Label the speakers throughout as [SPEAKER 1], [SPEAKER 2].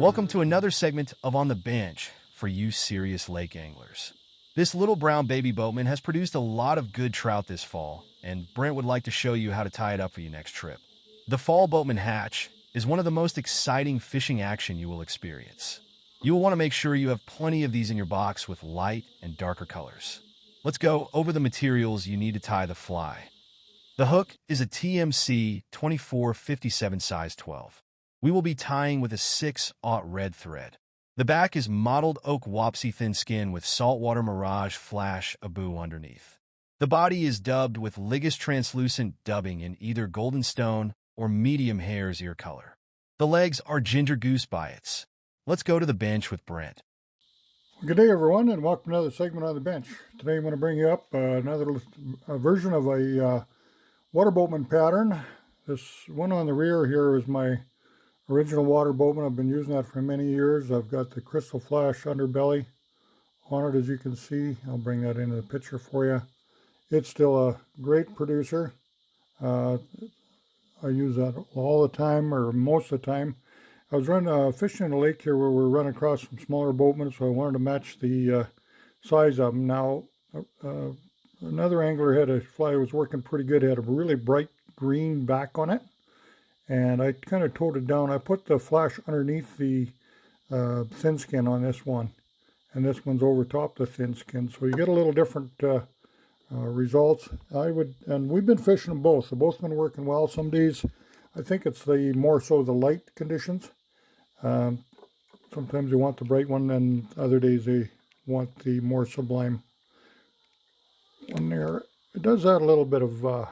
[SPEAKER 1] Welcome to another segment of On the Bench for you serious lake anglers. This little brown baby boatman has produced a lot of good trout this fall, and Brent would like to show you how to tie it up for your next trip. The Fall Boatman Hatch is one of the most exciting fishing action you will experience. You will want to make sure you have plenty of these in your box with light and darker colors. Let's go over the materials you need to tie the fly. The hook is a TMC 2457 size 12. We will be tying with a 6/0 red thread. The back is mottled oak wapsi thin skin with saltwater mirage flash abu underneath. The body is dubbed with Ligas translucent dubbing in either golden stone or medium hare's ear color. The legs are ginger goose biots. Let's go to the bench with Brent.
[SPEAKER 2] Good day, everyone, and welcome to another segment on the bench. Today I'm going to bring you up another version of a water boatman pattern. This one on the rear here is my original water boatman. I've been using that for many years. I've got the crystal flash underbelly on it, as you can see. I'll bring that into the picture for you. It's still a great producer. I use that all the time, or most of the time. I was fishing in a lake here where we're running across some smaller boatmen, so I wanted to match the size of them. Now, another angler had a fly that was working pretty good. It had a really bright green back on it, and I kind of toned it down. I put the flash underneath the thin skin on this one, and this one's over top the thin skin, so you get a little different results. And we've been fishing them both. They've both been working well. Some days, I think it's the more so the light conditions. Sometimes you want the bright one, and other days they want the more sublime one there. It does add a little bit of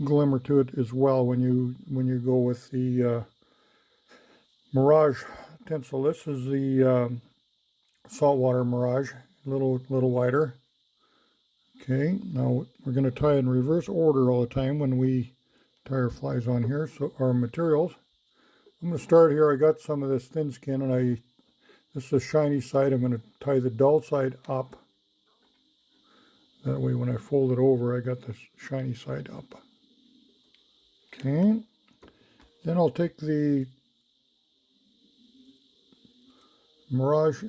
[SPEAKER 2] glimmer to it as well when you go with the Mirage tinsel. This is the saltwater Mirage, a little wider. Okay, now we're going to tie in reverse order all the time when we tie our flies on here. So our materials. I'm going to start here. I got some of this thin skin, and this is the shiny side. I'm going to tie the dull side up. That way when I fold it over, I got this shiny side up. Okay. Then I'll take the Mirage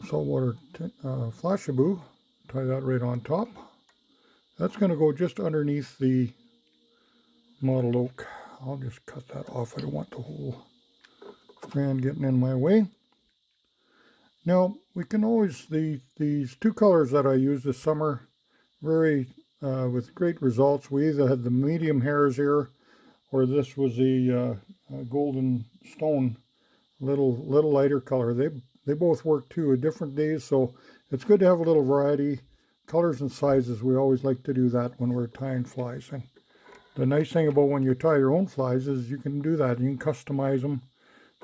[SPEAKER 2] saltwater flashaboo, tie that right on top. That's going to go just underneath the mottled oak. I'll just cut that off. I don't want the whole strand getting in my way. Now, we can always, these two colors that I used this summer, with great results. We either had the medium hare's ear, or this was the golden stone, little lighter color. They both work too at different days, so it's good to have a little variety. Colors and sizes, we always like to do that when we're tying flies. And the nice thing about when you tie your own flies is you can do that. You can customize them.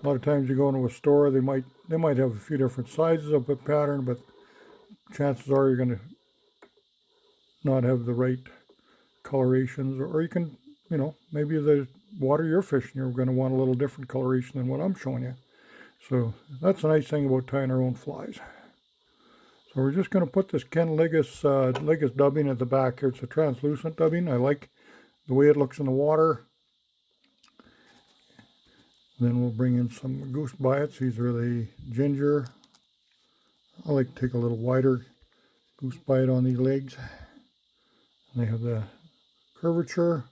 [SPEAKER 2] A lot of times you go into a store, they might have a few different sizes of a pattern, but chances are you're going to not have the right colorations. Or you can, maybe the water you're fishing, you're going to want a little different coloration than what I'm showing you. So that's a nice thing about tying our own flies. So we're just going to put this Ken Ligas dubbing at the back here. It's a translucent dubbing. I like the way it looks in the water. Then we'll bring in some goose biots. These are the ginger. I like to take a little wider goose biot on these legs. And they have the curvature.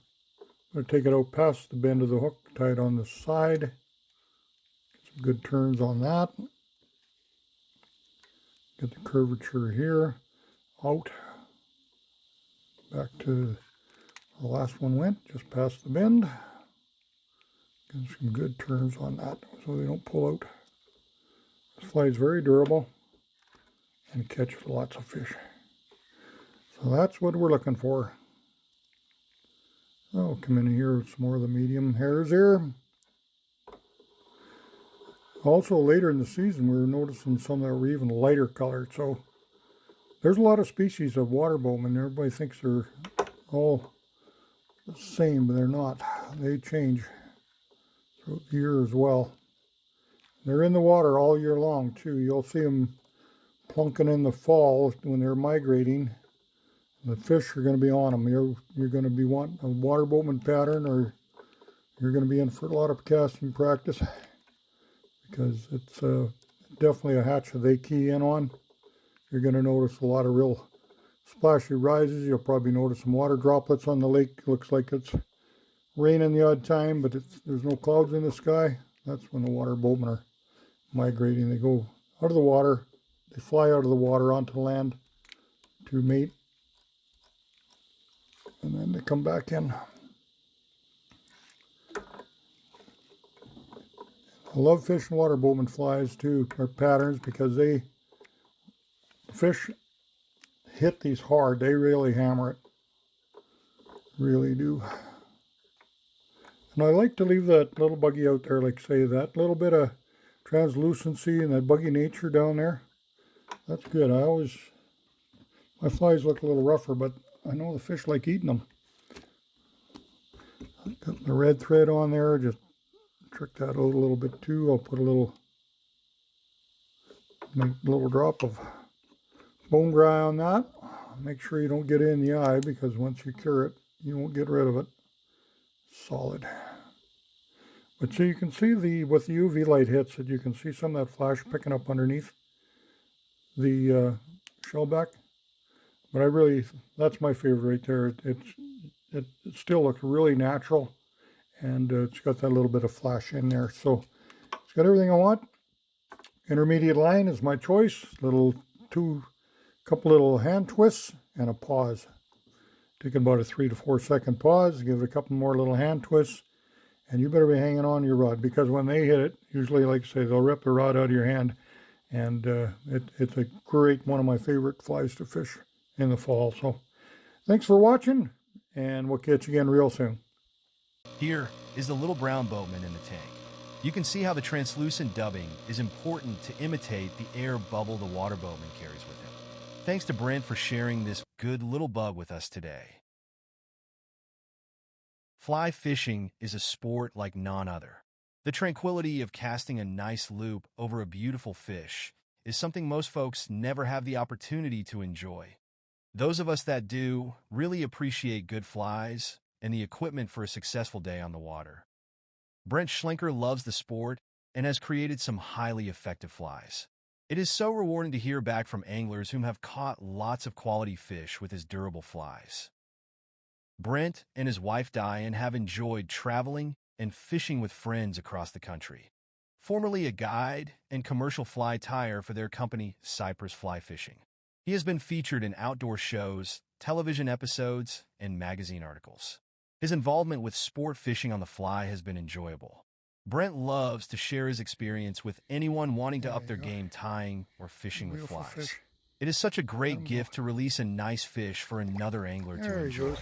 [SPEAKER 2] I'm going to take it out past the bend of the hook, tie it on the side. Get some good turns on that. Get the curvature here, out. Back to the last one went, just past the bend. Get some good turns on that so they don't pull out. This fly is very durable and catches lots of fish. So that's what we're looking for. I'll come in here with some more of the medium hares here. Also, later in the season, we were noticing some that were even lighter colored. So there's a lot of species of water boatmen. Everybody thinks they're all the same, but they're not. They change throughout the year as well. They're in the water all year long too. You'll see them plunking in the fall when they're migrating. The fish are going to be on them. You're going to be wanting a water boatman pattern, or you're going to be in for a lot of casting practice because it's definitely a hatch that they key in on. You're going to notice a lot of real splashy rises. You'll probably notice some water droplets on the lake. Looks like it's raining the odd time, but there's no clouds in the sky. That's when the water boatmen are migrating. They go out of the water, they fly out of the water onto land to mate, and then they come back in. I love fishing water boatman flies too, or patterns, because fish hit these hard. They really hammer it, really do. And I like to leave that little buggy out there, like say that little bit of translucency and that buggy nature down there. That's good. My flies look a little rougher, but I know the fish like eating them. Got the red thread on there, just trick that out a little bit too. I'll put a little drop of bone dry on that. Make sure you don't get it in the eye, because once you cure it, you won't get rid of it. Solid. But so you can see with the UV light hits it, you can see some of that flash picking up underneath the shellback. But that's my favorite right there. It still looks really natural, and it's got that little bit of flash in there. So it's got everything I want. Intermediate line is my choice. Couple little hand twists and a pause. Taking about a 3 to 4 second pause. Give it a couple more little hand twists, and you better be hanging on your rod, because when they hit it, usually, like I say, they'll rip the rod out of your hand. And it's a great one of my favorite flies to fish in the fall. So thanks for watching, and we'll catch you again real soon.
[SPEAKER 1] Here is the little brown boatman in the tank. You can see how the translucent dubbing is important to imitate the air bubble the water boatman carries with him. Thanks to Brent for sharing this good little bug with us today. Fly fishing is a sport like none other. The tranquility of casting a nice loop over a beautiful fish is something most folks never have the opportunity to enjoy. Those of us that do really appreciate good flies and the equipment for a successful day on the water. Brent Schlenker loves the sport and has created some highly effective flies. It is so rewarding to hear back from anglers whom have caught lots of quality fish with his durable flies. Brent and his wife Diane have enjoyed traveling and fishing with friends across the country. Formerly a guide and commercial fly tyer for their company, Cypress Fly Fishing. He has been featured in outdoor shows, television episodes, and magazine articles. His involvement with sport fishing on the fly has been enjoyable. Brent loves to share his experience with anyone wanting to up their game tying or fishing with flies. It is such a great gift to release a nice fish for another angler to enjoy.